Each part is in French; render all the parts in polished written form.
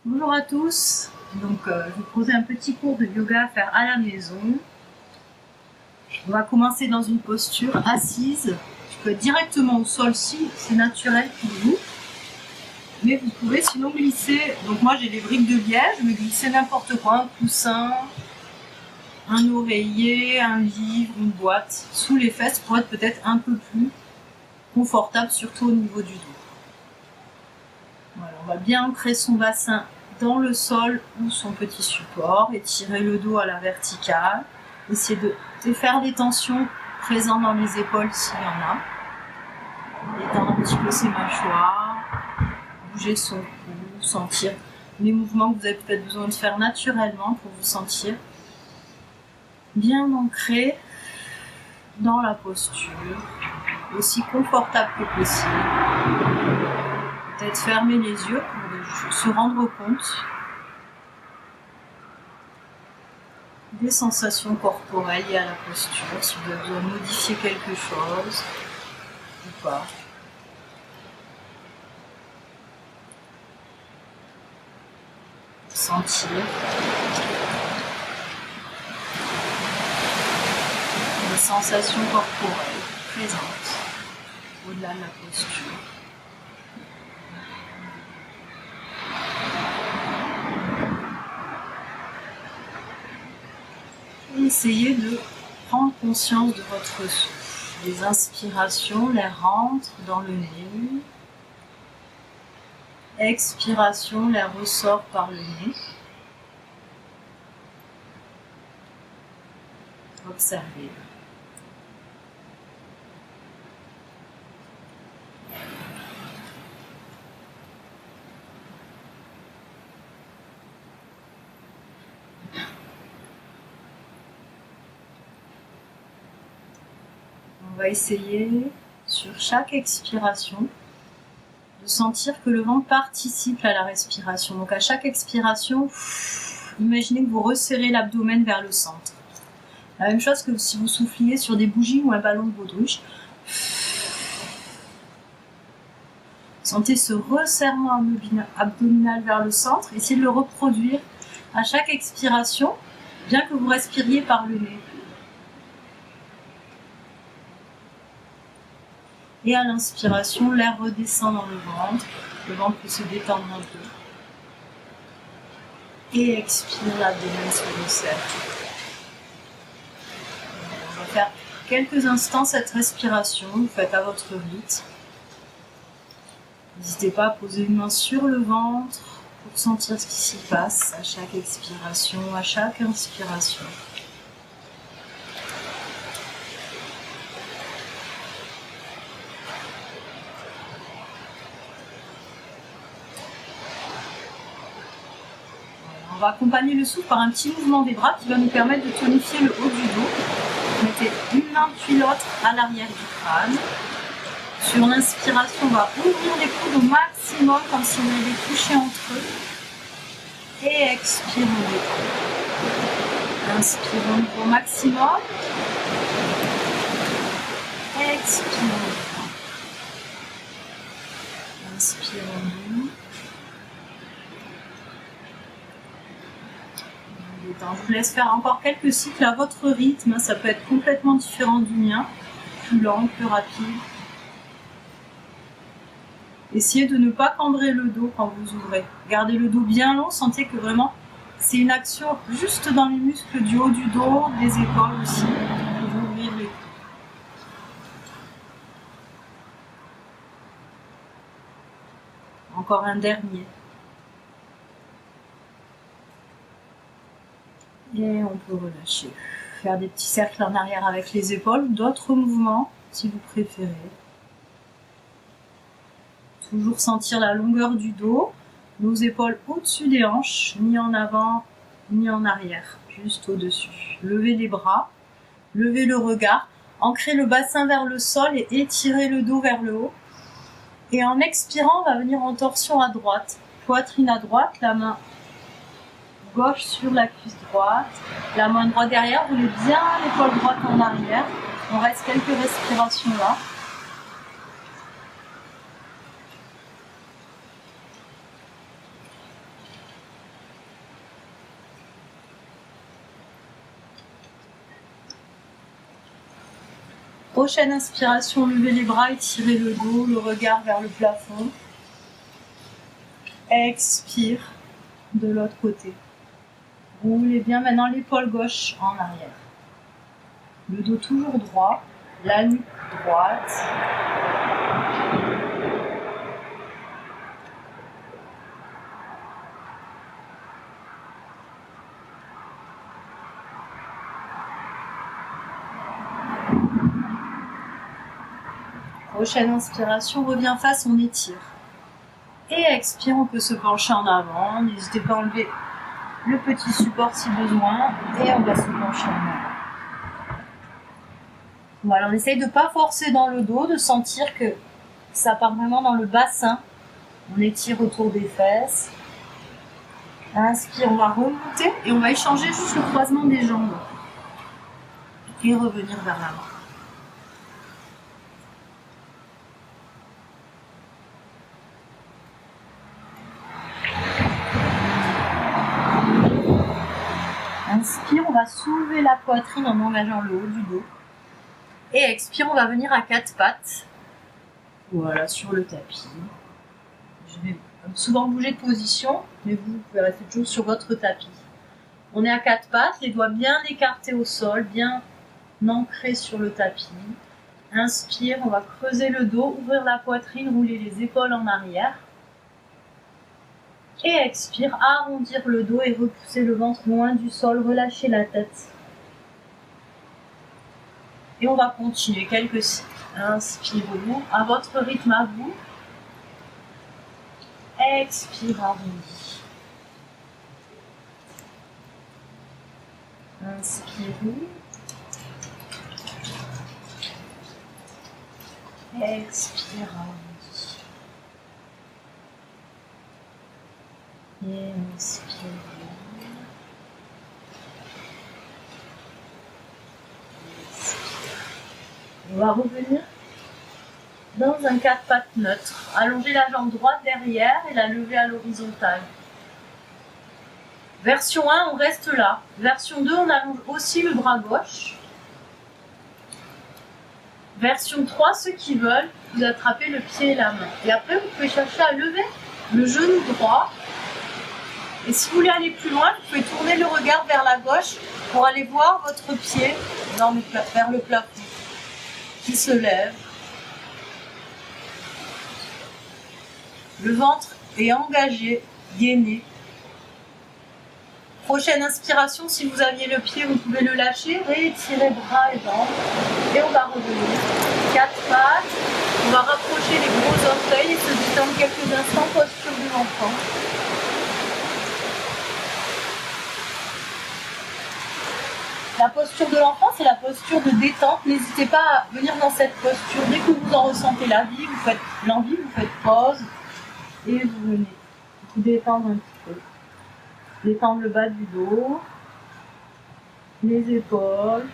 Bonjour à tous, donc je vais vous proposer un petit cours de yoga à faire à la maison. On va commencer dans une posture assise. Je peux être directement au sol si c'est naturel pour vous, mais vous pouvez sinon glisser. Donc moi j'ai des briques de liège, mais glisser n'importe quoi, un coussin, un oreiller, un livre, une boîte sous les fesses pour être peut-être un peu plus confortable, surtout au niveau du dos. Voilà, on va bien ancrer son bassin dans le sol ou son petit support, étirer le dos à la verticale, essayer de défaire les tensions présentes dans les épaules s'il y en a, étendre un petit peu ses mâchoires, bouger son cou, sentir les mouvements que vous avez peut-être besoin de faire naturellement pour vous sentir bien ancré dans la posture, aussi confortable que possible. Peut-être fermer les yeux pour se rendre compte des sensations corporelles liées à la posture, si vous avez besoin de modifier quelque chose ou pas. Sentir les sensations corporelles présentes au-delà de la posture. Et essayez de prendre conscience de votre souffle. Les inspirations, l'air rentre dans le nez. Expiration, l'air ressort par le nez. Observez. On va essayer, sur chaque expiration, de sentir que le ventre participe à la respiration. Donc à chaque expiration, imaginez que vous resserrez l'abdomen vers le centre. La même chose que si vous souffliez sur des bougies ou un ballon de baudruche. Sentez ce resserrement abdominal vers le centre. Essayez de le reproduire à chaque expiration, bien que vous respiriez par le nez. Et à l'inspiration, l'air redescend dans le ventre peut se détendre un peu. Et expire, l'abdomen se resserre. On va faire quelques instants cette respiration, vous faites à votre rythme. N'hésitez pas à poser une main sur le ventre pour sentir ce qui s'y passe à chaque expiration, à chaque inspiration. On va accompagner le souffle par un petit mouvement des bras qui va nous permettre de tonifier le haut du dos. Mettez une main puis l'autre à l'arrière du crâne. Sur l'inspiration, on va ouvrir les coudes au maximum comme si on avait touché entre eux. Et expirons. Inspirons au maximum. Expirons. Inspirons. Je vous laisse faire encore quelques cycles à votre rythme. Ça peut être complètement différent du mien. Plus lent, plus rapide. Essayez de ne pas cambrer le dos quand vous ouvrez. Gardez le dos bien long. Sentez que vraiment, c'est une action juste dans les muscles du haut du dos, des épaules aussi. Pour ouvrir les coudes. Encore un dernier. Et on peut relâcher. Faire des petits cercles en arrière avec les épaules, d'autres mouvements si vous préférez. Toujours sentir la longueur du dos, nos épaules au-dessus des hanches, ni en avant, ni en arrière, juste au-dessus. Levez les bras, levez le regard, ancrez le bassin vers le sol et étirez le dos vers le haut. Et en expirant, on va venir en torsion à droite, poitrine à droite, la main gauche sur la cuisse droite, la main droite derrière, roulez bien l'épaule droite en arrière. On reste quelques respirations là. Prochaine inspiration, levez les bras, étirez le dos, le regard vers le plafond. Expire de l'autre côté. Roulez bien maintenant l'épaule gauche en arrière. Le dos toujours droit, la nuque droite. Prochaine inspiration, revient face, on étire. Et expire, on peut se pencher en avant. N'hésitez pas à enlever le petit support si besoin. Et on va se pencher en avant. Voilà, on essaye de ne pas forcer dans le dos, de sentir que ça part vraiment dans le bassin. On étire autour des fesses. Inspire, on va remonter et on va échanger juste le croisement des jambes. Et revenir vers l'avant. Inspire, on va soulever la poitrine en engageant le haut du dos. Et expire, on va venir à quatre pattes. Voilà, sur le tapis. Je vais souvent bouger de position, mais vous pouvez rester toujours sur votre tapis. On est à quatre pattes, les doigts bien écartés au sol, bien ancrés sur le tapis. Inspire, on va creuser le dos, ouvrir la poitrine, rouler les épaules en arrière. Et expire, arrondir le dos et repousser le ventre loin du sol, relâcher la tête. Et on va continuer quelques cycles. Inspirez-vous à votre rythme à vous. Expire, arrondi. Inspirez. Expire, arrondi. Et inspirez. On va revenir dans un quatre pattes neutre. Allongez la jambe droite derrière et la lever à l'horizontale. Version 1, on reste là. Version 2, on allonge aussi le bras gauche. Version 3, ceux qui veulent, vous attrapez le pied et la main. Et après, vous pouvez chercher à lever le genou droit. Et si vous voulez aller plus loin, vous pouvez tourner le regard vers la gauche pour aller voir votre pied vers le plafond qui se lève. Le ventre est engagé, gainé. Prochaine inspiration, si vous aviez le pied, vous pouvez le lâcher, réétirer bras et jambes. Et on va revenir. Quatre pattes. On va rapprocher les gros orteils et se détendre quelques instants, posture de l'enfant. La posture de l'enfant, c'est la posture de détente. N'hésitez pas à venir dans cette posture. Dès que vous en ressentez l'envie, vous faites pause et vous venez vous détendre un petit peu. Détendre le bas du dos, les épaules,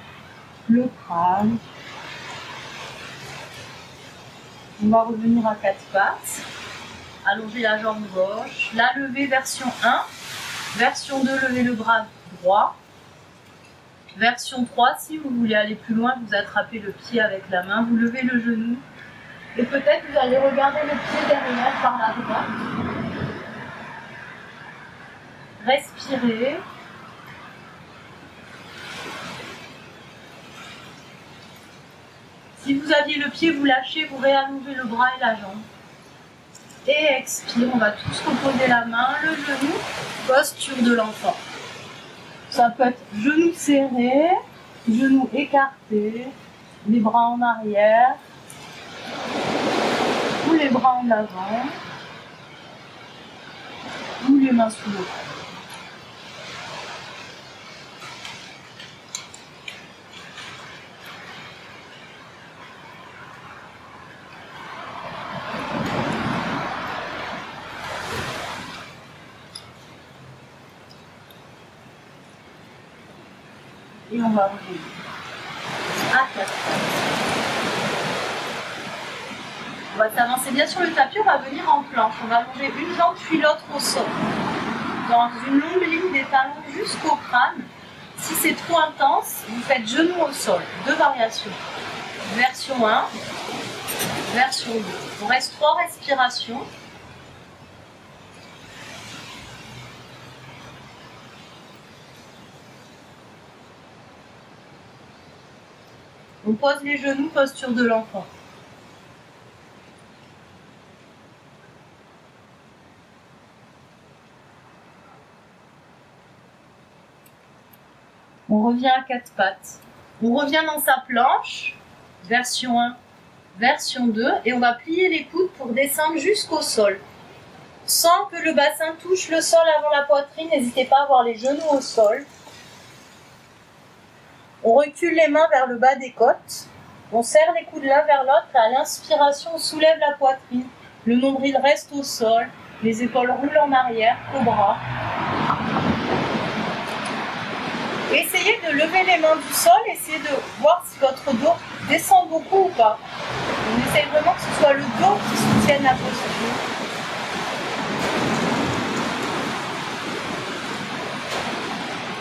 le crâne. On va revenir à quatre pattes. Allonger la jambe gauche. La lever version 1. Version 2, lever le bras droit. Version 3, si vous voulez aller plus loin, vous attrapez le pied avec la main, vous levez le genou. Et peut-être vous allez regarder le pied derrière par la droite. Respirez. Si vous aviez le pied, vous lâchez, vous réallongez le bras et la jambe. Et expire, on va tous reposer la main, le genou, posture de l'enfant. Ça peut être genoux serrés, genoux écartés, les bras en arrière, ou les bras en avant, ou les mains sous le bras. Et on va revenir à 4. On va s'avancer bien sur le tapis, on va venir en planche. On va allonger une jambe puis l'autre au sol. Dans une longue ligne des talons jusqu'au crâne. Si c'est trop intense, vous faites genou au sol. 2 variations. Version version 1, version 2. On reste 3 respirations. On pose les genoux, posture de l'enfant. On revient à 4 pattes. On revient dans sa planche, version 1, version 2, et on va plier les coudes pour descendre jusqu'au sol. Sans que le bassin touche le sol avant la poitrine, n'hésitez pas à avoir les genoux au sol. On recule les mains vers le bas des côtes. On serre les coudes l'un vers l'autre et à l'inspiration, on soulève la poitrine. Le nombril reste au sol, les épaules roulent en arrière, cobra. Essayez de lever les mains du sol, essayez de voir si votre dos descend beaucoup ou pas. On essaye vraiment que ce soit le dos qui soutienne la posture.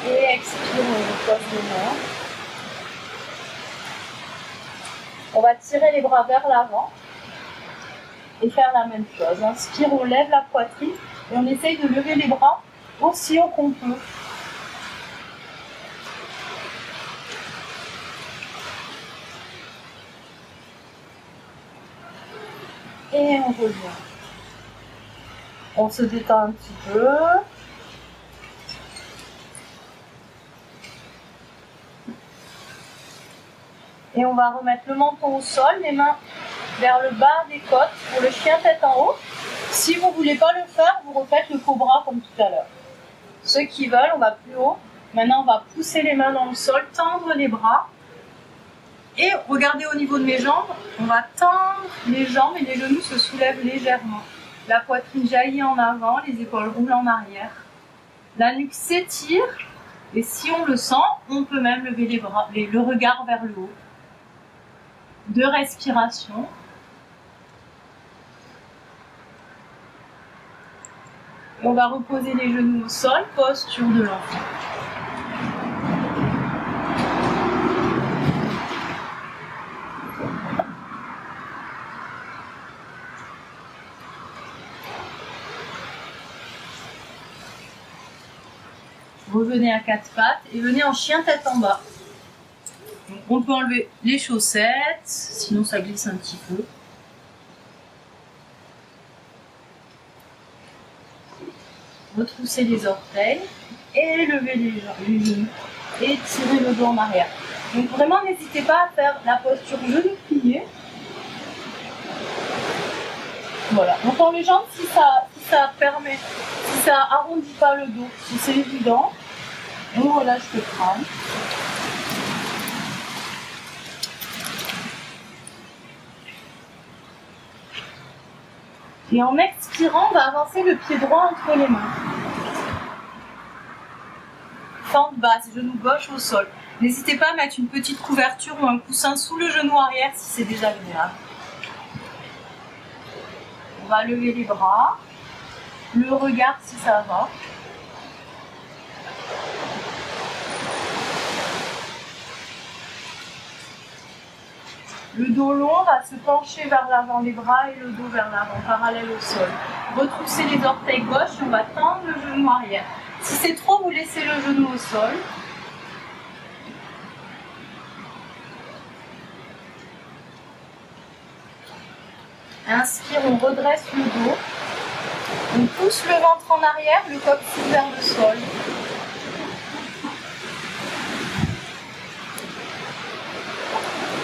Et expire, on pose les mains. On va tirer les bras vers l'avant et faire la même chose. Inspire, on lève la poitrine et on essaye de lever les bras aussi haut qu'on peut. Et on revient. On se détend un petit peu. Et on va remettre le menton au sol, les mains vers le bas des côtes pour le chien tête en haut. Si vous ne voulez pas le faire, vous refaites le cobra comme tout à l'heure. Ceux qui veulent, on va plus haut. Maintenant, on va pousser les mains dans le sol, tendre les bras. Et regardez au niveau de mes jambes, on va tendre les jambes et les genoux se soulèvent légèrement. La poitrine jaillit en avant, les épaules roulent en arrière. La nuque s'étire et si on le sent, on peut même lever les bras, le regard vers le haut. 2 respirations. Et on va reposer les genoux au sol, posture de l'enfant. Revenez à 4 pattes et venez en chien tête en bas. Donc on peut enlever les chaussettes, sinon ça glisse un petit peu. Retroussez les orteils et levez les genoux et tirez le dos en arrière. Donc vraiment n'hésitez pas à faire la posture genoux pliés. Voilà, on tend les jambes si ça permet, si ça arrondit pas le dos, si c'est évident. On relâche le crâne. Et en expirant, on va avancer le pied droit entre les mains. Fente basse, genou gauche au sol. N'hésitez pas à mettre une petite couverture ou un coussin sous le genou arrière si c'est désagréable. On va lever les bras, le regard si ça va. Le dos long va se pencher vers l'avant, les bras et le dos vers l'avant, parallèle au sol. Retroussez les orteils gauche et on va tendre le genou arrière. Si c'est trop, vous laissez le genou au sol. Inspire, on redresse le dos. On pousse le ventre en arrière, le coccyx vers le sol.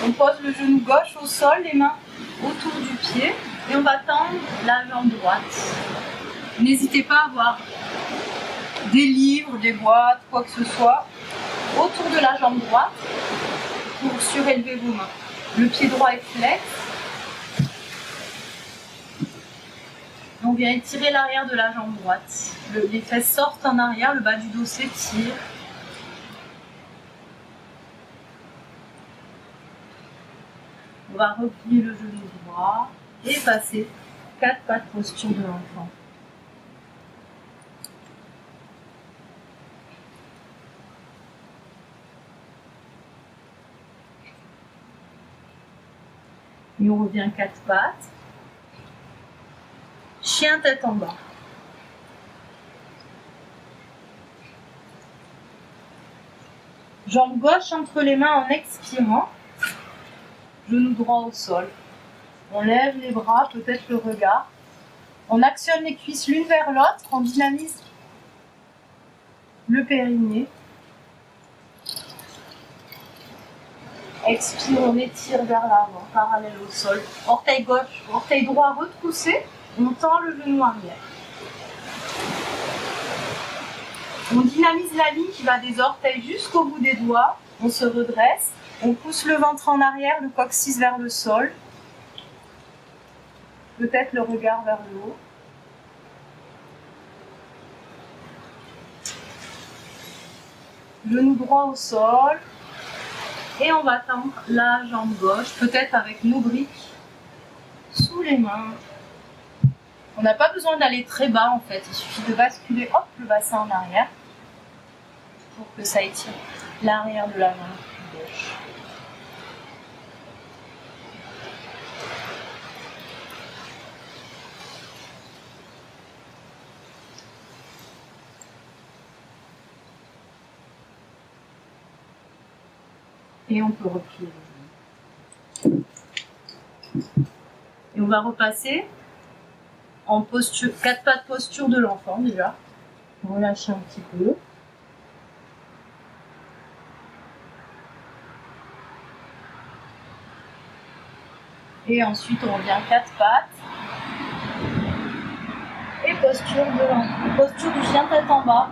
On pose le genou gauche au sol, les mains autour du pied et on va tendre la jambe droite. N'hésitez pas à avoir des livres, des boîtes, quoi que ce soit autour de la jambe droite pour surélever vos mains. Le pied droit est flex. On vient étirer l'arrière de la jambe droite. Les fesses sortent en arrière, le bas du dos s'étire. On va replier le genou droit et passer 4 pattes posture de l'enfant. Et on revient 4 pattes. Chien tête en bas. Jambe gauche entre les mains en expirant. Genou droit au sol. On lève les bras, peut-être le regard. On actionne les cuisses l'une vers l'autre. On dynamise le périnée. Expire, on étire vers l'avant, parallèle au sol. Orteil gauche, orteil droit retroussé. On tend le genou arrière. On dynamise la ligne qui va des orteils jusqu'au bout des doigts. On se redresse. On pousse le ventre en arrière, le coccyx vers le sol. Peut-être le regard vers le haut. Genou droit au sol. Et on va tendre la jambe gauche, peut-être avec nos briques sous les mains. On n'a pas besoin d'aller très bas en fait, il suffit de basculer hop, le bassin en arrière pour que ça étire l'arrière de la main gauche. Et on peut replier les genoux. Et on va repasser en posture, 4 pas de posture de l'enfant déjà. Relâchez un petit peu. Et ensuite on revient 4 pattes. Et posture de l'enfant. Posture du chien tête en bas.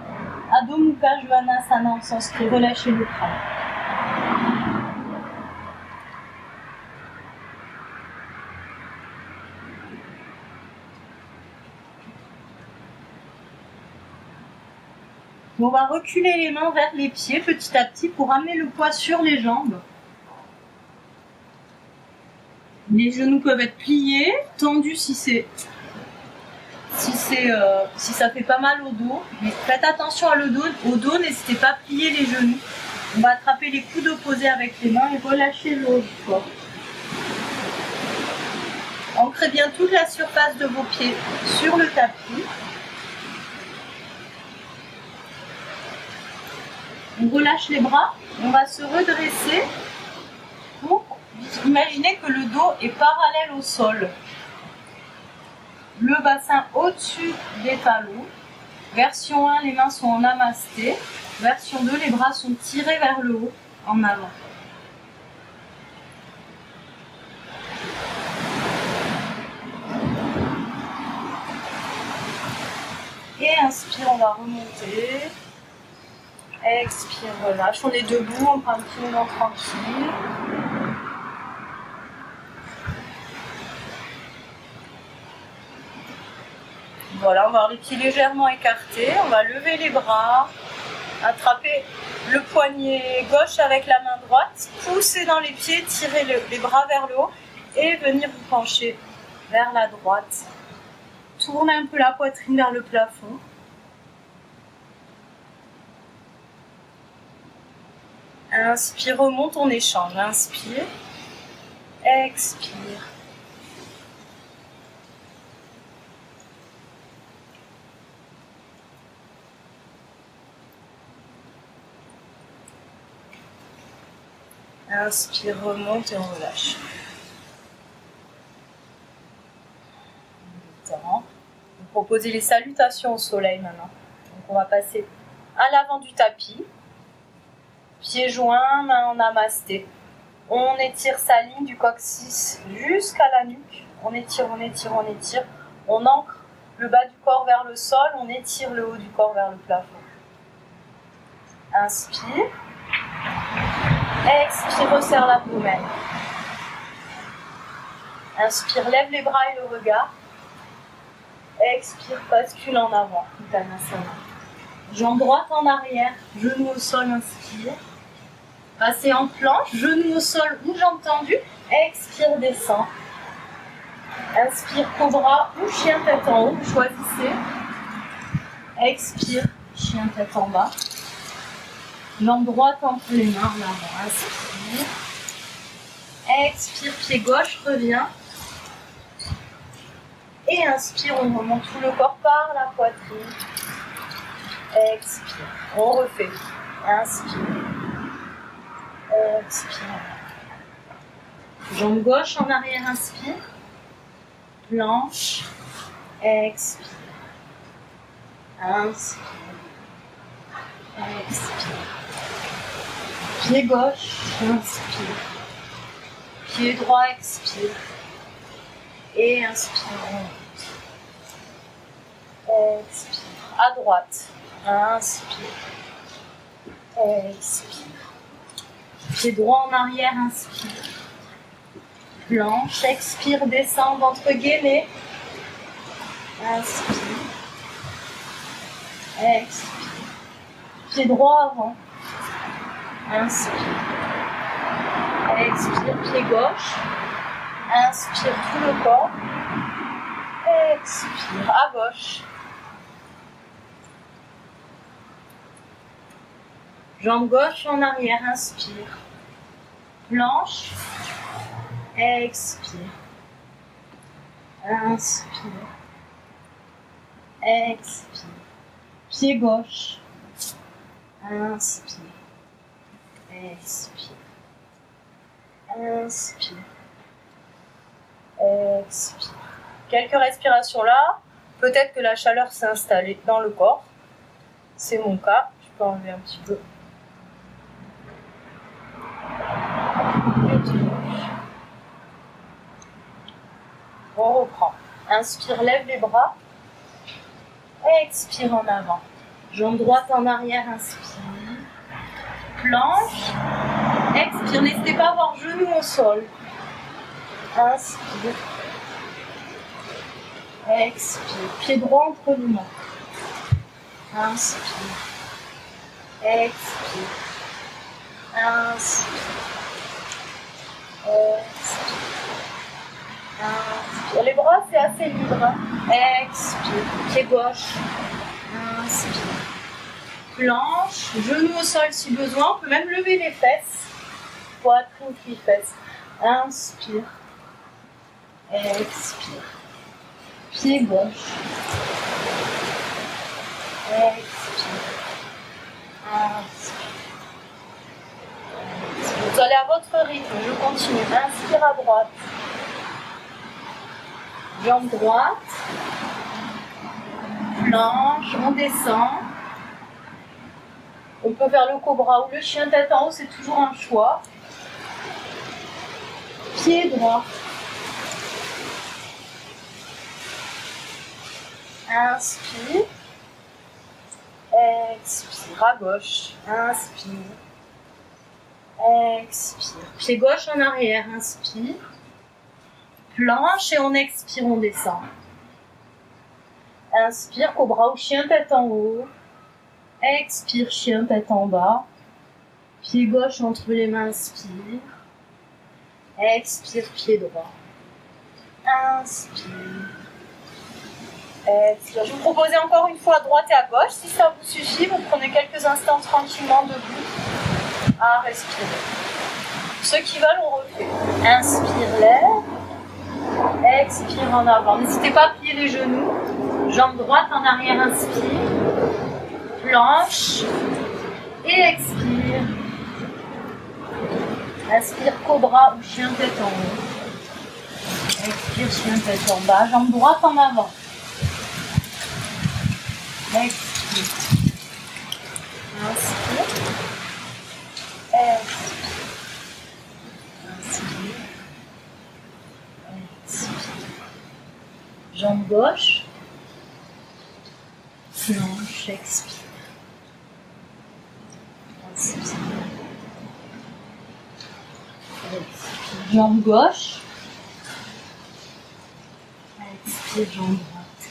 Adho Mukha Svanasana en sanskrit. Relâchez le crâne. On va reculer les mains vers les pieds petit à petit pour amener le poids sur les jambes. Les genoux peuvent être pliés, tendus si ça fait pas mal au dos. Mais faites attention au dos, n'hésitez pas à plier les genoux. On va attraper les coudes opposés avec les mains et relâcher le haut du corps. Ancrez bien toute la surface de vos pieds sur le tapis. On relâche les bras, on va se redresser pour imaginer que le dos est parallèle au sol. Le bassin au-dessus des talons. Version 1, les mains sont en namasté. Version 2, les bras sont tirés vers le haut, en avant. Et inspire, on va remonter. Expire, relâche. On est debout, on prend un petit moment tranquille. Voilà, on va avoir les pieds légèrement écartés. On va lever les bras, attraper le poignet gauche avec la main droite, pousser dans les pieds, tirer les bras vers le haut et venir vous pencher vers la droite. Tournez un peu la poitrine vers le plafond. Inspire, remonte, on échange. Inspire, expire. Inspire, remonte et on relâche. Vous proposez les salutations au soleil maintenant. Donc on va passer à l'avant du tapis. Pieds joints, main en namasté. On étire sa ligne du coccyx jusqu'à la nuque. On étire, on étire, on étire. On ancre le bas du corps vers le sol. On étire le haut du corps vers le plafond. Inspire. Expire, resserre l'abdomen. Inspire, lève les bras et le regard. Expire, bascule en avant. Uttanasana. Jambe droite en arrière, genou au sol, inspire. Passez en planche, genou au sol ou jambe tendue. Expire, descend. Inspire, cobra ou chien tête en haut, choisissez. Expire, chien tête en bas. Jambe droite entre les mains en avant. Inspire. Expire, pied gauche, revient. Et inspire, on remonte tout le corps par la poitrine. Expire, on refait. Inspire. Expire. Jambe gauche en arrière, inspire. Planche. Expire. Inspire. Expire. Pied gauche, inspire. Pied droit, expire. Et inspire. Expire. À droite. Inspire. Expire. Pied droit en arrière, inspire. Planche, expire, descend, ventre gainé. Inspire. Expire. Pied droit avant. Inspire. Expire, pied gauche. Inspire tout le corps. Expire à gauche. Jambe gauche en arrière, inspire. Planche. Expire. Inspire. Expire. Pied gauche. Inspire. Expire. Inspire. Expire. Quelques respirations là. Peut-être que la chaleur s'est installée dans le corps. C'est mon cas. Je peux enlever un petit peu. On reprend. Inspire, lève les bras. Expire en avant. Jambe droite en arrière, inspire. Planche. Expire, n'hésitez pas à avoir genou au sol. Inspire. Expire. Pied droit entre les mains. Inspire. Expire. Inspire. Expire. Inspire. Les bras, c'est assez libre. Expire. Pied gauche. Inspire. Planche. Genou au sol si besoin. On peut même lever les fesses. Poitrine puis fesses. Inspire. Expire. Pied gauche. Expire. Inspire. Vous allez à votre rythme. Je continue. Inspire à droite. Jambe droite. Planche. On descend. On peut faire le cobra ou le chien tête en haut. C'est toujours un choix. Pied droit. Inspire. Expire à gauche. Inspire. Expire. Pied gauche en arrière. Inspire. Planche et on expire, on descend. Inspire, cobra ou chien tête en haut. Expire, chien tête en bas. Pied gauche entre les mains, inspire. Expire, pied droit. Inspire. Expire. Je vous propose encore une fois à droite et à gauche. Si ça vous suffit, vous prenez quelques instants tranquillement debout à respirer. Ceux qui veulent, on refait. Inspire, lève. Expire en avant. N'hésitez pas à plier les genoux. Jambe droite en arrière, inspire. Planche. Et expire. Inspire, cobra ou chien tête en haut. Expire, chien tête en bas. Jambe droite en avant. Expire. Inspire. Expire. Inspire. Expire. Jambe gauche. Planche, expire. Inspire. Expire. Jambe gauche. Expire, jambe droite.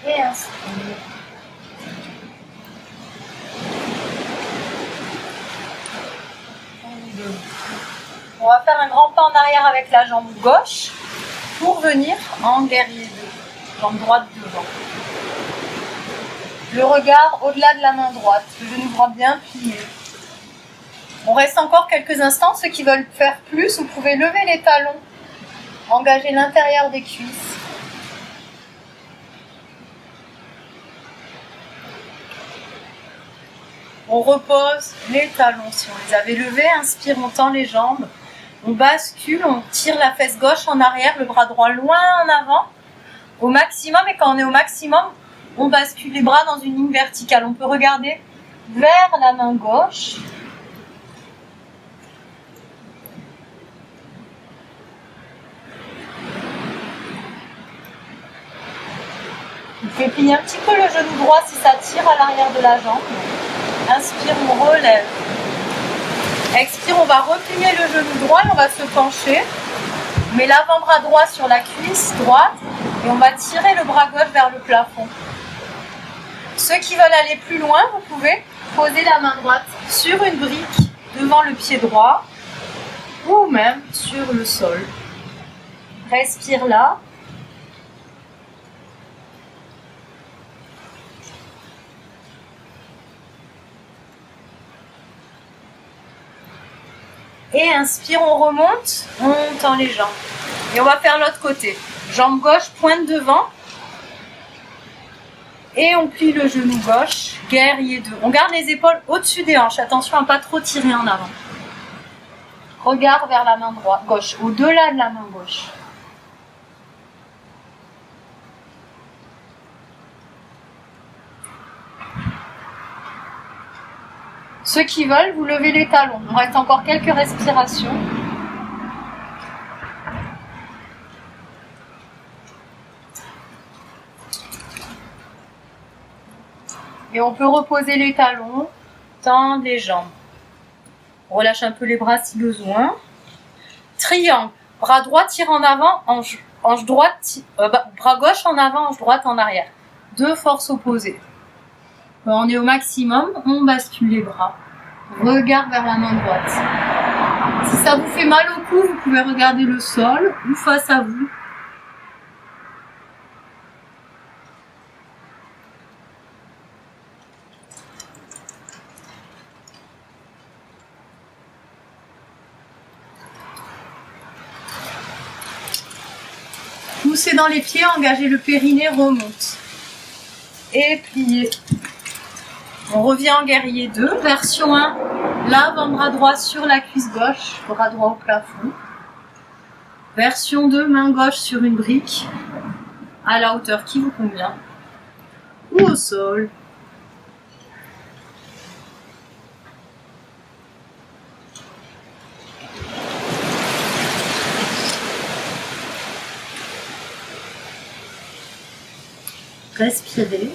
Et inspire. On va faire un grand pas en arrière avec la jambe gauche pour venir en guerrier 2. Jambe droite devant. Le regard au-delà de la main droite. Le genou droit bien plié. On reste encore quelques instants. Ceux qui veulent faire plus, vous pouvez lever les talons, engager l'intérieur des cuisses. On repose les talons si on les avait levés. Inspire, on tend les jambes. On bascule, on tire la fesse gauche en arrière, le bras droit loin en avant, au maximum. Et quand on est au maximum, on bascule les bras dans une ligne verticale. On peut regarder vers la main gauche. On fait plier un petit peu le genou droit si ça tire à l'arrière de la jambe. Inspire, on relève. Expire, on va replier le genou droit et on va se pencher. On met l'avant-bras droit sur la cuisse droite et on va tirer le bras gauche vers le plafond. Ceux qui veulent aller plus loin, vous pouvez poser la main droite sur une brique devant le pied droit ou même sur le sol. Respire là. Et inspire, on remonte, on tend les jambes. Et on va faire l'autre côté. Jambe gauche, pointe devant. Et on plie le genou gauche, guerrier 2. On garde les épaules au-dessus des hanches. Attention à ne pas trop tirer en avant. Regard vers la main droite, gauche, au-delà de la main gauche. Ceux qui veulent, vous levez les talons. Il nous reste encore quelques respirations. Et on peut reposer les talons, tendre les jambes. On relâche un peu les bras si besoin. Triangle. Bras droit tire en avant, hanche droite, bras gauche en avant, hanche droite en arrière. Deux forces opposées. Quand on est au maximum, on bascule les bras. Regard vers la main droite. Si ça vous fait mal au cou, vous pouvez regarder le sol ou face à vous. Poussez dans les pieds, engagez le périnée, remonte. Et pliez. On revient en guerrier 2, version 1, l'avant-bras droit sur la cuisse gauche, bras droit au plafond. Version 2, main gauche sur une brique, à la hauteur qui vous convient, ou au sol. Respirez.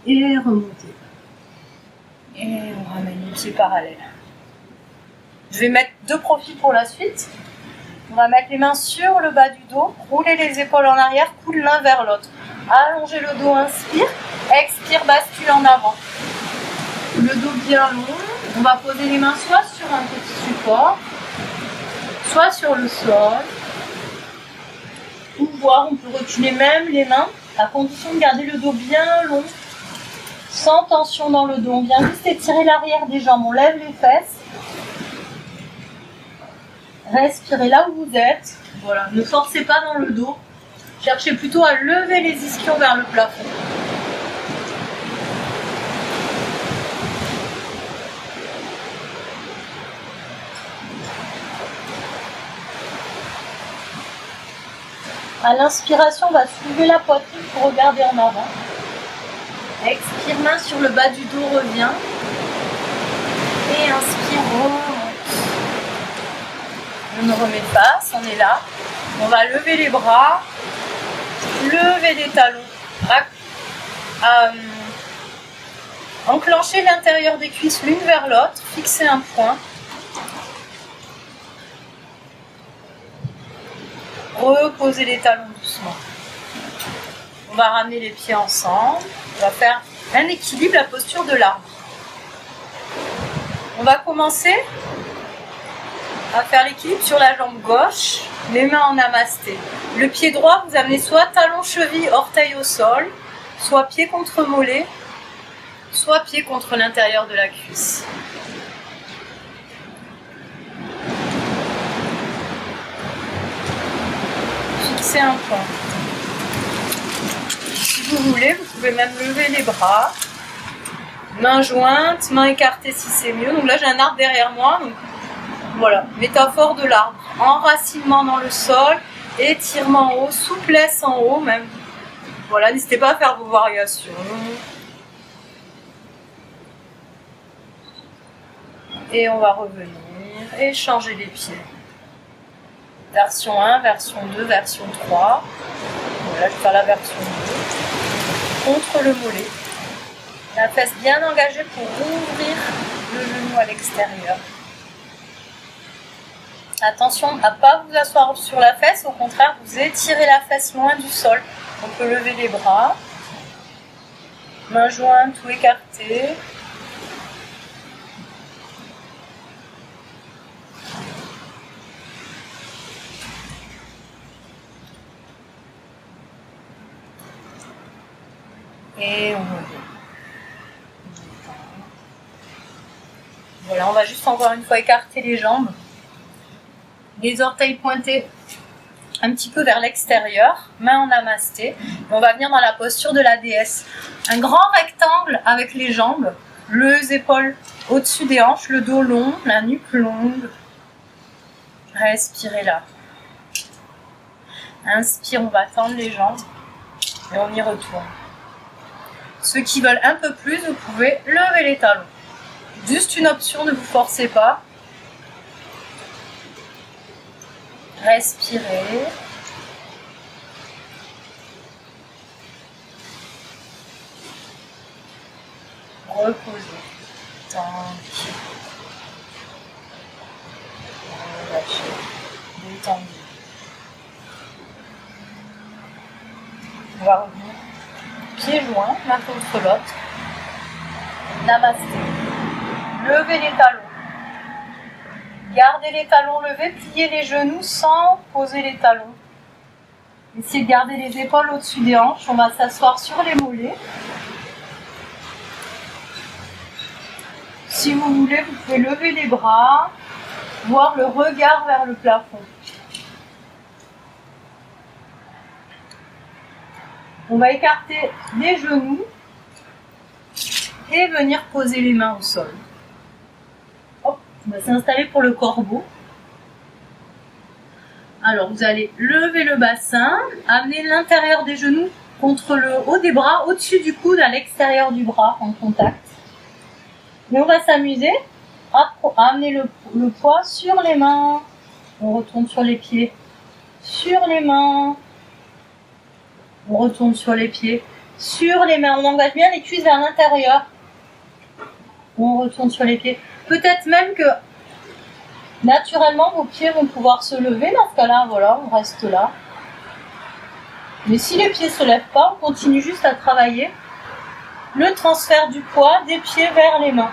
Et remonter. Et on ramène les pieds parallèles. Je vais mettre deux profils pour la suite. On va mettre les mains sur le bas du dos, rouler les épaules en arrière, coude l'un vers l'autre. Allongez le dos, inspire. Expire, bascule en avant. Le dos bien long. On va poser les mains soit sur un petit support, soit sur le sol. Ou voir, on peut reculer même les mains, à condition de garder le dos bien long. Sans tension dans le dos, on vient juste étirer l'arrière des jambes, on lève les fesses. Respirez là où vous êtes. Voilà, ne forcez pas dans le dos. Cherchez plutôt à lever les ischions vers le plafond. À l'inspiration, on va soulever la poitrine pour regarder en avant. Expire, main sur le bas du dos, revient. Et inspire, remonte. On ne remet pas, on est là. On va lever les bras, lever les talons. Enclencher l'intérieur des cuisses l'une vers l'autre, fixer un point. Reposer les talons doucement. On va ramener les pieds ensemble. On va faire un équilibre, la posture de l'arbre. On va commencer à faire l'équilibre sur la jambe gauche, les mains en namasté. Le pied droit, vous amenez soit talon, cheville, orteil au sol, soit pied contre mollet, soit pied contre l'intérieur de la cuisse. fixer un point. Si vous voulez, vous pouvez même lever les bras. Mains jointes, mains écartées si c'est mieux. Donc là, j'ai un arbre derrière moi. Donc voilà, métaphore de l'arbre. Enracinement dans le sol, étirement en haut, souplesse en haut même. Voilà, n'hésitez pas à faire vos variations. Et on va revenir et changer les pieds. Version 1, version 2, version 3. Voilà, je vais faire la version 2. Contre le mollet. La fesse bien engagée pour ouvrir le genou à l'extérieur. Attention à ne pas vous asseoir sur la fesse, au contraire, vous étirez la fesse loin du sol. On peut lever les bras, mains jointes ou écartées. Et on revient. Voilà, on va juste encore une fois écarter les jambes. Les orteils pointés un petit peu vers l'extérieur, main en namasté. On va venir dans la posture de la déesse. Un grand rectangle avec les jambes, les épaules au-dessus des hanches, le dos long, la nuque longue. Respirez là. Inspire, on va tendre les jambes et on y retourne. Ceux qui veulent un peu plus, vous pouvez lever les talons. Juste une option, ne vous forcez pas. Respirez. Reposez. Tendez. Relâchez. Détendez. On va revenir. Pieds joints, l'un contre l'autre. Namasté. Levez les talons. Gardez les talons levés, pliez les genoux sans poser les talons. Essayez de garder les épaules au-dessus des hanches. On va s'asseoir sur les mollets. Si vous voulez, vous pouvez lever les bras, voir le regard vers le plafond. On va écarter les genoux et venir poser les mains au sol. Hop, on va s'installer pour le corbeau. Alors, vous allez lever le bassin, amener l'intérieur des genoux contre le haut des bras, au-dessus du coude, à l'extérieur du bras, en contact. Et on va s'amuser à amener le poids sur les mains. On retourne sur les pieds, sur les mains. On retourne sur les pieds, sur les mains. On engage bien les cuisses vers l'intérieur. On retourne sur les pieds. Peut-être même que naturellement vos pieds vont pouvoir se lever. Dans ce cas-là, voilà, on reste là. Mais si les pieds ne se lèvent pas, on continue juste à travailler le transfert du poids des pieds vers les mains.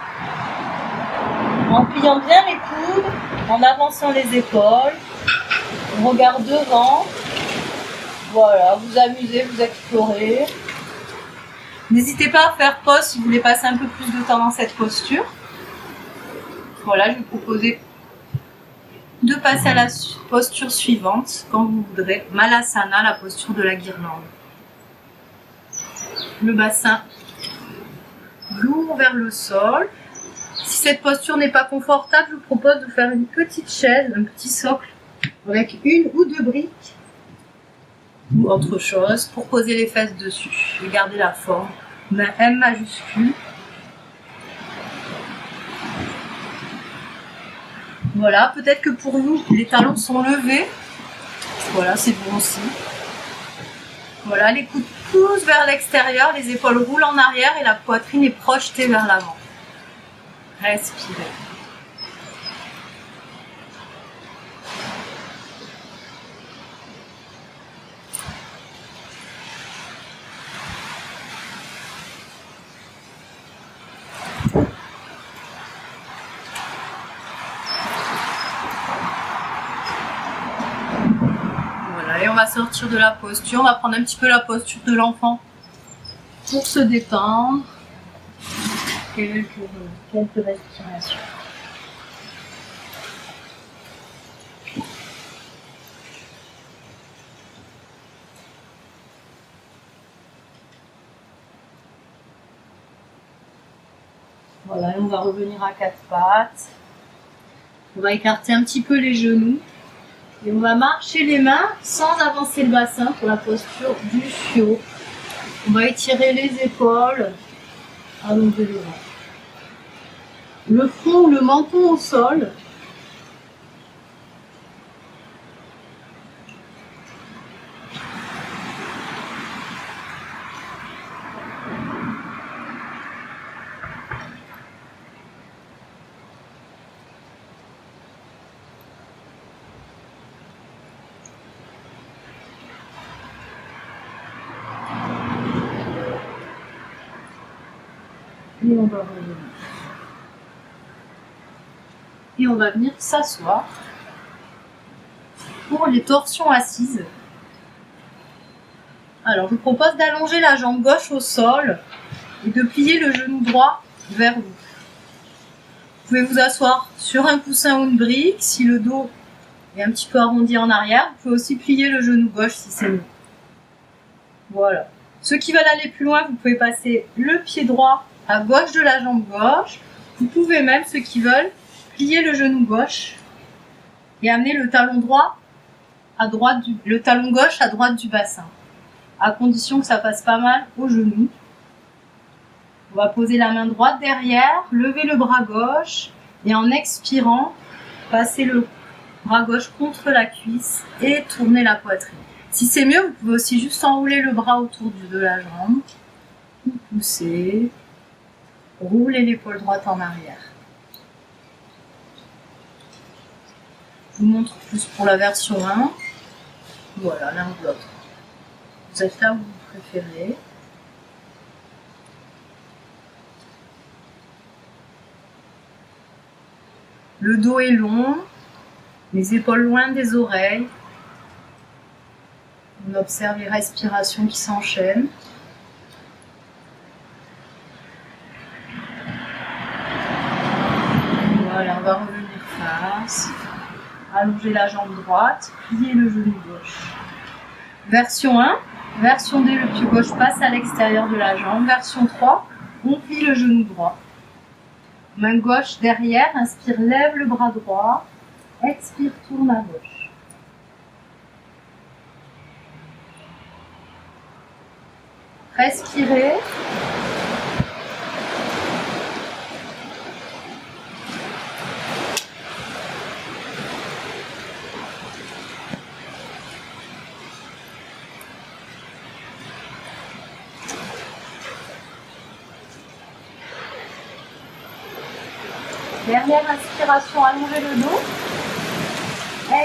En pliant bien les coudes, en avançant les épaules. On regarde devant. Voilà, vous amusez, vous explorez. N'hésitez pas à faire pause si vous voulez passer un peu plus de temps dans cette posture. Voilà, je vais vous proposer de passer à la posture suivante quand vous voudrez. Malasana, la posture de la guirlande. Le bassin lourd vers le sol. Si cette posture n'est pas confortable, je vous propose de faire une petite chaise, un petit socle avec une ou deux briques ou autre chose pour poser les fesses dessus et garder la forme. Main M majuscule. Voilà, peut-être que pour vous, les talons sont levés. Voilà, c'est bon aussi. Voilà, les coudes poussent vers l'extérieur, les épaules roulent en arrière et la poitrine est projetée vers l'avant. Respirez. Voilà, et on va sortir de la posture. On va prendre un petit peu la posture de l'enfant pour se détendre. Quelques respirations. Voilà, et on va revenir à quatre pattes. On va écarter un petit peu les genoux. Et on va marcher les mains sans avancer le bassin pour la posture du chiot. On va étirer les épaules, allonger le ventre. Le front ou le menton au sol. Et on va revenir. Et on va venir s'asseoir pour les torsions assises. Alors, je vous propose d'allonger la jambe gauche au sol et de plier le genou droit vers vous. Vous pouvez vous asseoir sur un coussin ou une brique si le dos est un petit peu arrondi en arrière. Vous pouvez aussi plier le genou gauche si c'est mieux. Voilà. Ceux qui veulent aller plus loin, vous pouvez passer le pied droit à gauche de la jambe gauche. Vous pouvez même, ceux qui veulent, plier le genou gauche et amener le talon droit à droite le talon gauche à droite du bassin, à condition que ça passe pas mal au genou. On va poser la main droite derrière, lever le bras gauche et en expirant, passer le bras gauche contre la cuisse et tourner la poitrine. Si c'est mieux, vous pouvez aussi juste enrouler le bras autour de la jambe, pousser, rouler l'épaule droite en arrière. Je vous montre plus pour la version 1. Voilà, l'un ou l'autre. Vous êtes là où vous préférez. Le dos est long, les épaules loin des oreilles. On observe les respirations qui s'enchaînent. Voilà, on va revenir face. Allonger la jambe droite, plier le genou gauche. Version 1, version 2, le pied gauche passe à l'extérieur de la jambe. Version 3, on plie le genou droit. Main gauche derrière, inspire, lève le bras droit. Expire, tourne à gauche. Respirez. Dernière inspiration, allongez le dos.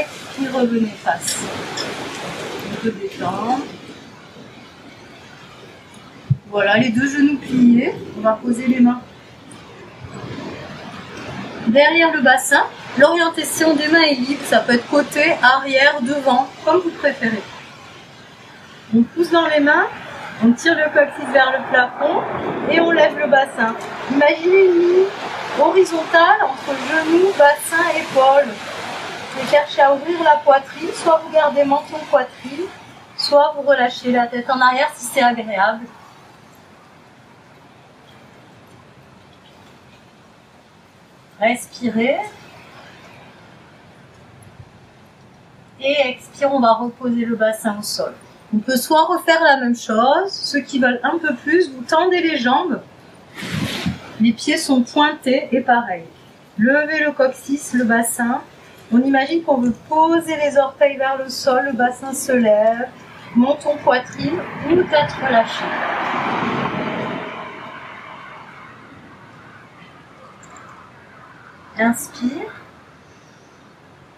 Expire, revenez face. On peut détendre. Voilà, les deux genoux pliés. On va poser les mains derrière le bassin. L'orientation des mains est libre. Ça peut être côté, arrière, devant, comme vous préférez. On pousse dans les mains. On tire le coccyx vers le plafond et on lève le bassin. Imaginez une ligne horizontale entre genou, bassin, épaule. Et cherchez à ouvrir la poitrine, soit vous gardez menton poitrine, soit vous relâchez la tête en arrière si c'est agréable. Respirez. Et expire, on va reposer le bassin au sol. On peut soit refaire la même chose, ceux qui veulent un peu plus, vous tendez les jambes, les pieds sont pointés et pareil. Levez le coccyx, le bassin. On imagine qu'on veut poser les orteils vers le sol, le bassin se lève, menton poitrine ou tête relâchée. Inspire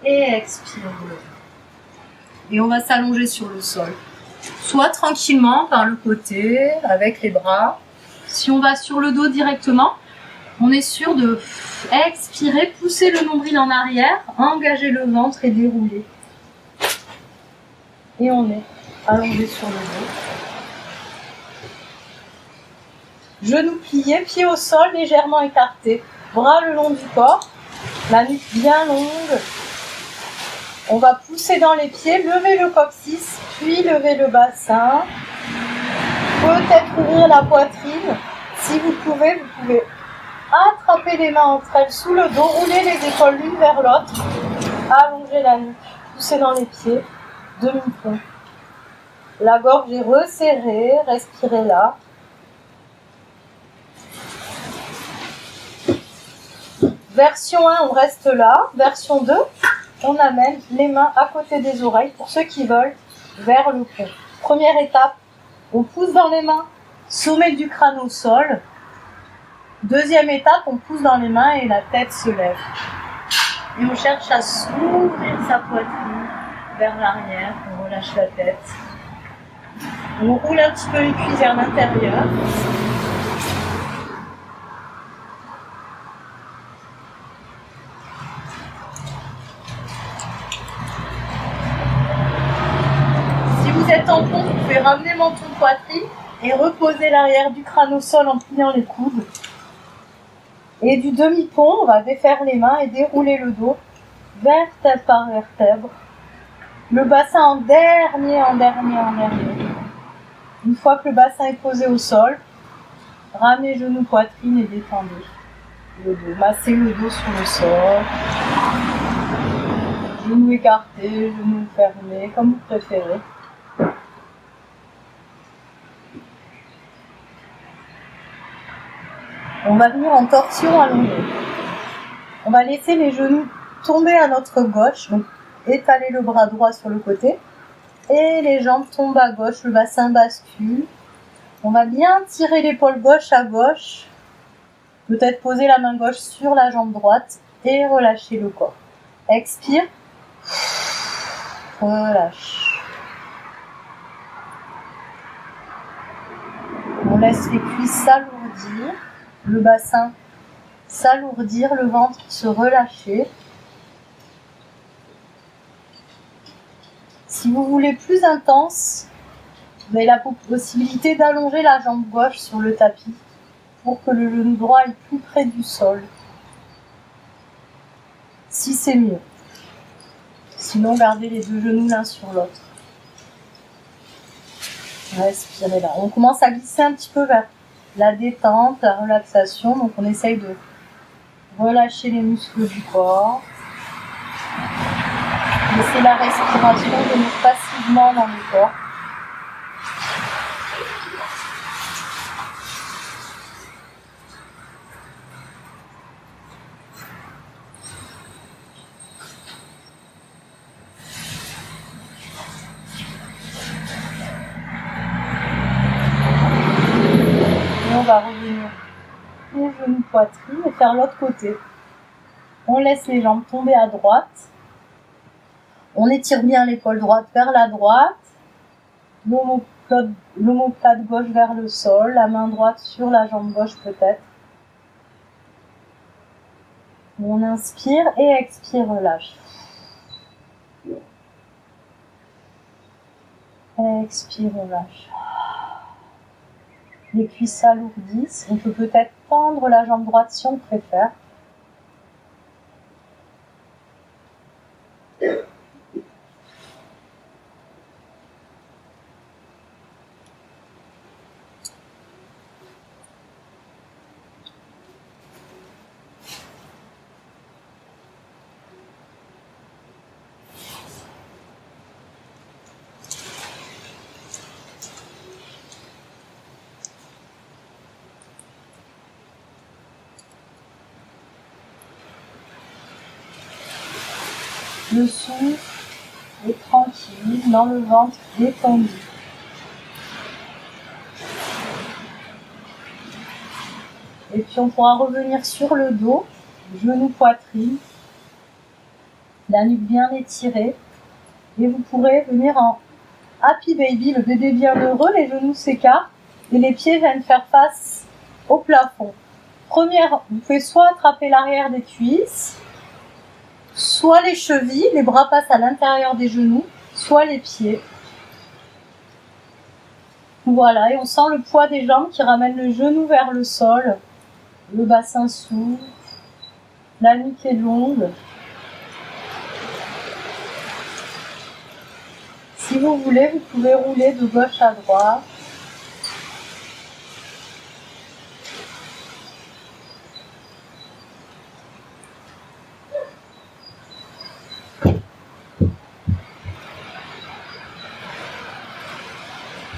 et expire. Et on va s'allonger sur le sol. Soit tranquillement par le côté, avec les bras. Si on va sur le dos directement, on est sûr de expirer, pousser le nombril en arrière, engager le ventre et dérouler. Et on est allongé sur le dos. Genoux pliés, pieds au sol, légèrement écartés. Bras le long du corps, la nuque bien longue. On va pousser dans les pieds, lever le coccyx, puis lever le bassin. Peut-être ouvrir la poitrine. Si vous pouvez Attrapez les mains entre elles sous le dos, roulez les épaules l'une vers l'autre, allongez la nuque, poussez dans les pieds, demi-pont. La gorge est resserrée, respirez là. Version 1, on reste là. Version 2, on amène les mains à côté des oreilles pour ceux qui veulent vers le pont. Première étape, on pousse dans les mains, sommet du crâne au sol. Deuxième étape, on pousse dans les mains et la tête se lève. Et on cherche à s'ouvrir sa poitrine vers l'arrière, on relâche la tête. On roule un petit peu les cuisses vers l'intérieur. Si vous êtes en pont, vous pouvez ramener menton poitrine et reposer l'arrière du crâne au sol en pliant les coudes. Et du demi-pont, on va défaire les mains et dérouler le dos, vertèbre par vertèbre. Le bassin en dernier. Une fois que le bassin est posé au sol, ramenez genoux, poitrine et détendez le dos. Massez le dos sur le sol. Genoux écartés, genoux fermés, comme vous préférez. On va venir en torsion allongée. On va laisser les genoux tomber à notre gauche, donc étaler le bras droit sur le côté. Et les jambes tombent à gauche, le bassin bascule. On va bien tirer l'épaule gauche à gauche. Peut-être poser la main gauche sur la jambe droite et relâcher le corps. Expire. Relâche. On laisse les cuisses s'alourdir, le bassin s'alourdir, le ventre se relâcher. Si vous voulez plus intense, vous avez la possibilité d'allonger la jambe gauche sur le tapis pour que le genou droit est plus près du sol. Si c'est mieux. Sinon, gardez les deux genoux l'un sur l'autre. Respirez là. On commence à glisser un petit peu vers la détente, la relaxation. Donc on essaye de relâcher les muscles du corps. Laissez la respiration venir passivement dans le corps. Et on va revenir les genoux poitrine et faire l'autre côté. On laisse les jambes tomber à droite. On étire bien l'épaule droite vers la droite. L'omoplate gauche vers le sol. La main droite sur la jambe gauche peut-être. On inspire et expire, relâche. Expire, relâche. Les cuisses s'alourdissent. On peut peut-être tendre la jambe droite si on préfère. Le souffle est tranquille, dans le ventre détendu. Et puis on pourra revenir sur le dos, genou, poitrine, la nuque bien étirée. Et vous pourrez venir en Happy Baby, le bébé bien heureux, les genoux s'écartent et les pieds viennent faire face au plafond. Première, vous pouvez soit attraper l'arrière des cuisses, soit les chevilles, les bras passent à l'intérieur des genoux, soit les pieds. Voilà, et on sent le poids des jambes qui ramène le genou vers le sol. Le bassin s'ouvre, la nuque est longue. Si vous voulez, vous pouvez rouler de gauche à droite.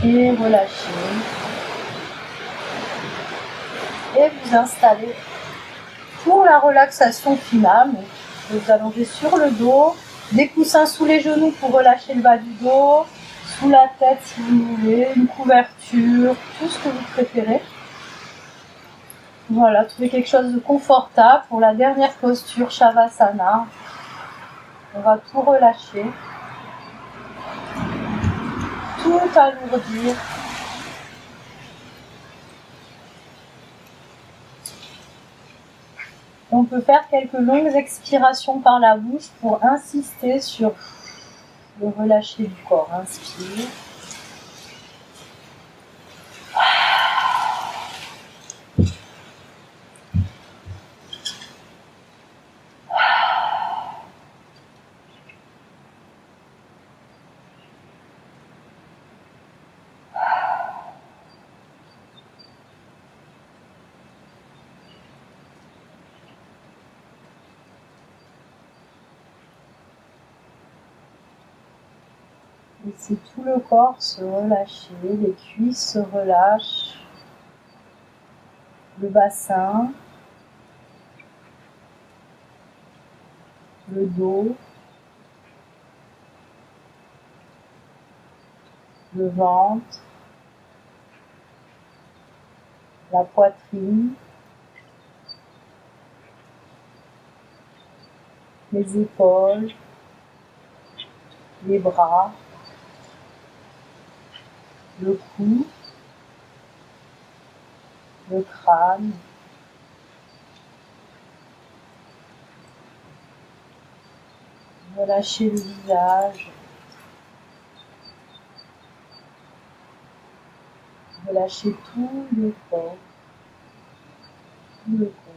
et relâchez. Et vous installez pour la relaxation finale. Vous vous allongez sur le dos, des coussins sous les genoux pour relâcher le bas du dos, sous la tête si vous voulez, une couverture, tout ce que vous préférez. Voilà, trouvez quelque chose de confortable pour la dernière posture Shavasana. On va tout relâcher, tout alourdir. On peut faire quelques longues expirations par la bouche pour insister sur le relâcher du corps. Inspire. Laissez tout le corps se relâcher, les cuisses se relâchent, le bassin, le dos, le ventre, la poitrine, les épaules, les bras, le cou, le crâne, relâchez le visage, relâchez tout le corps, tout le corps.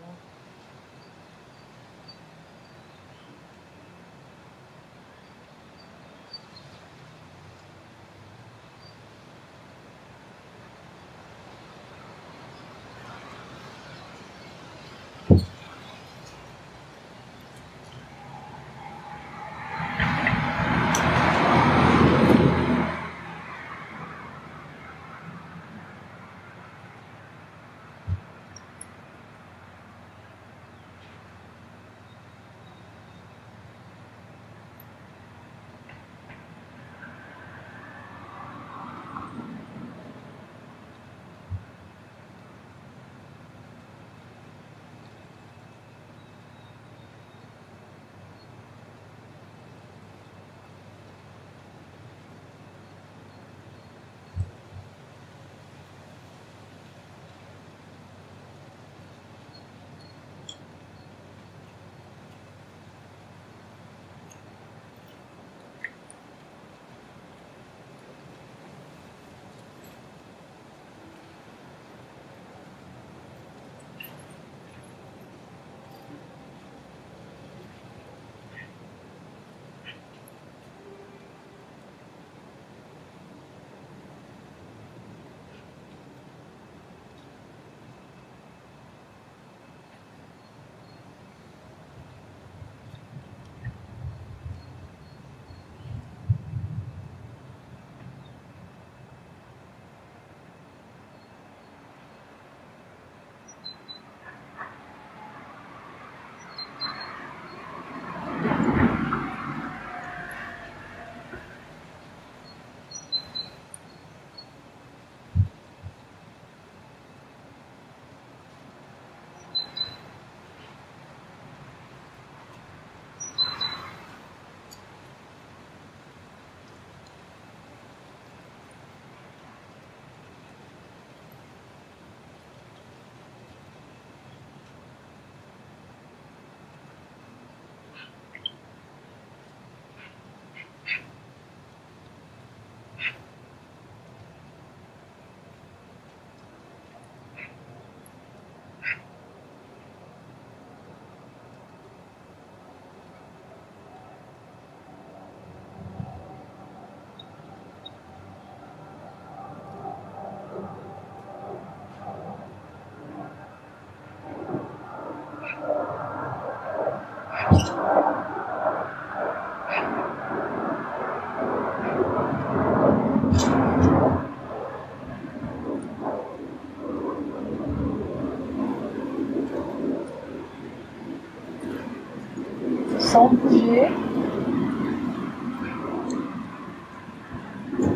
sans bouger.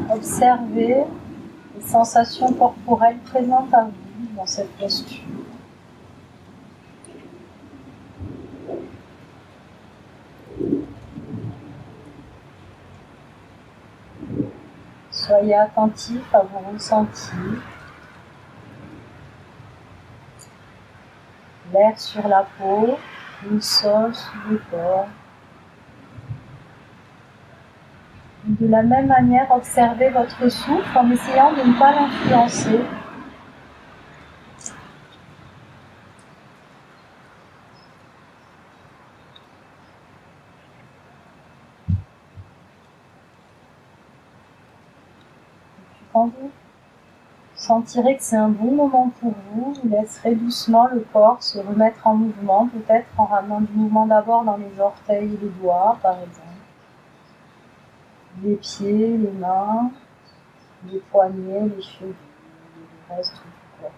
Observez les sensations corporelles présentes à vous dans cette posture. Soyez attentif à vos ressentis. L'air sur la peau, le sol sous le corps. De la même manière, observez votre souffle en essayant de ne pas l'influencer. Quand vous sentirez que c'est un bon moment pour vous, vous laisserez doucement le corps se remettre en mouvement, peut-être en ramenant du mouvement d'abord dans les orteils et les doigts, par exemple. Les pieds, les mains, les poignets, les cheveux, le reste du corps.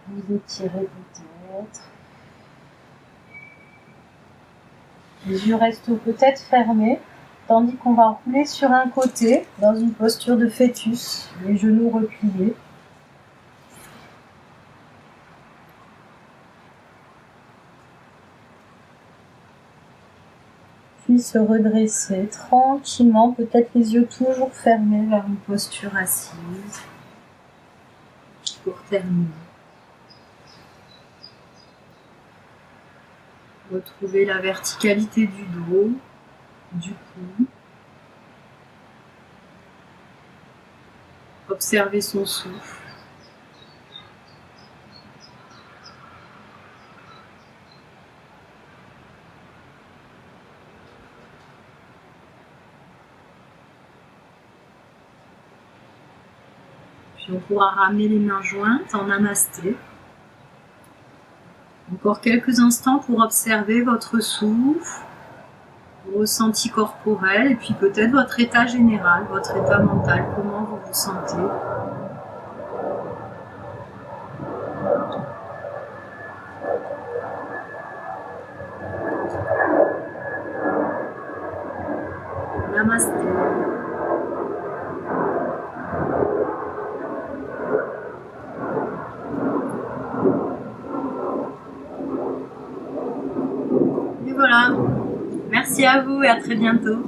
Vous étirez peut-être. Les yeux restent peut-être fermés, tandis qu'on va rouler sur un côté, dans une posture de fœtus, les genoux repliés. Puis se redresser tranquillement, peut-être les yeux toujours fermés vers une posture assise. Pour terminer. Retrouvez la verticalité du dos, du cou. Observez son souffle. Puis on pourra ramener les mains jointes en namasté. Encore quelques instants pour observer votre souffle, vos ressentis corporels et puis peut-être votre état général, votre état mental, comment vous vous sentez. Namasté. Et voilà. Merci à vous et à très bientôt.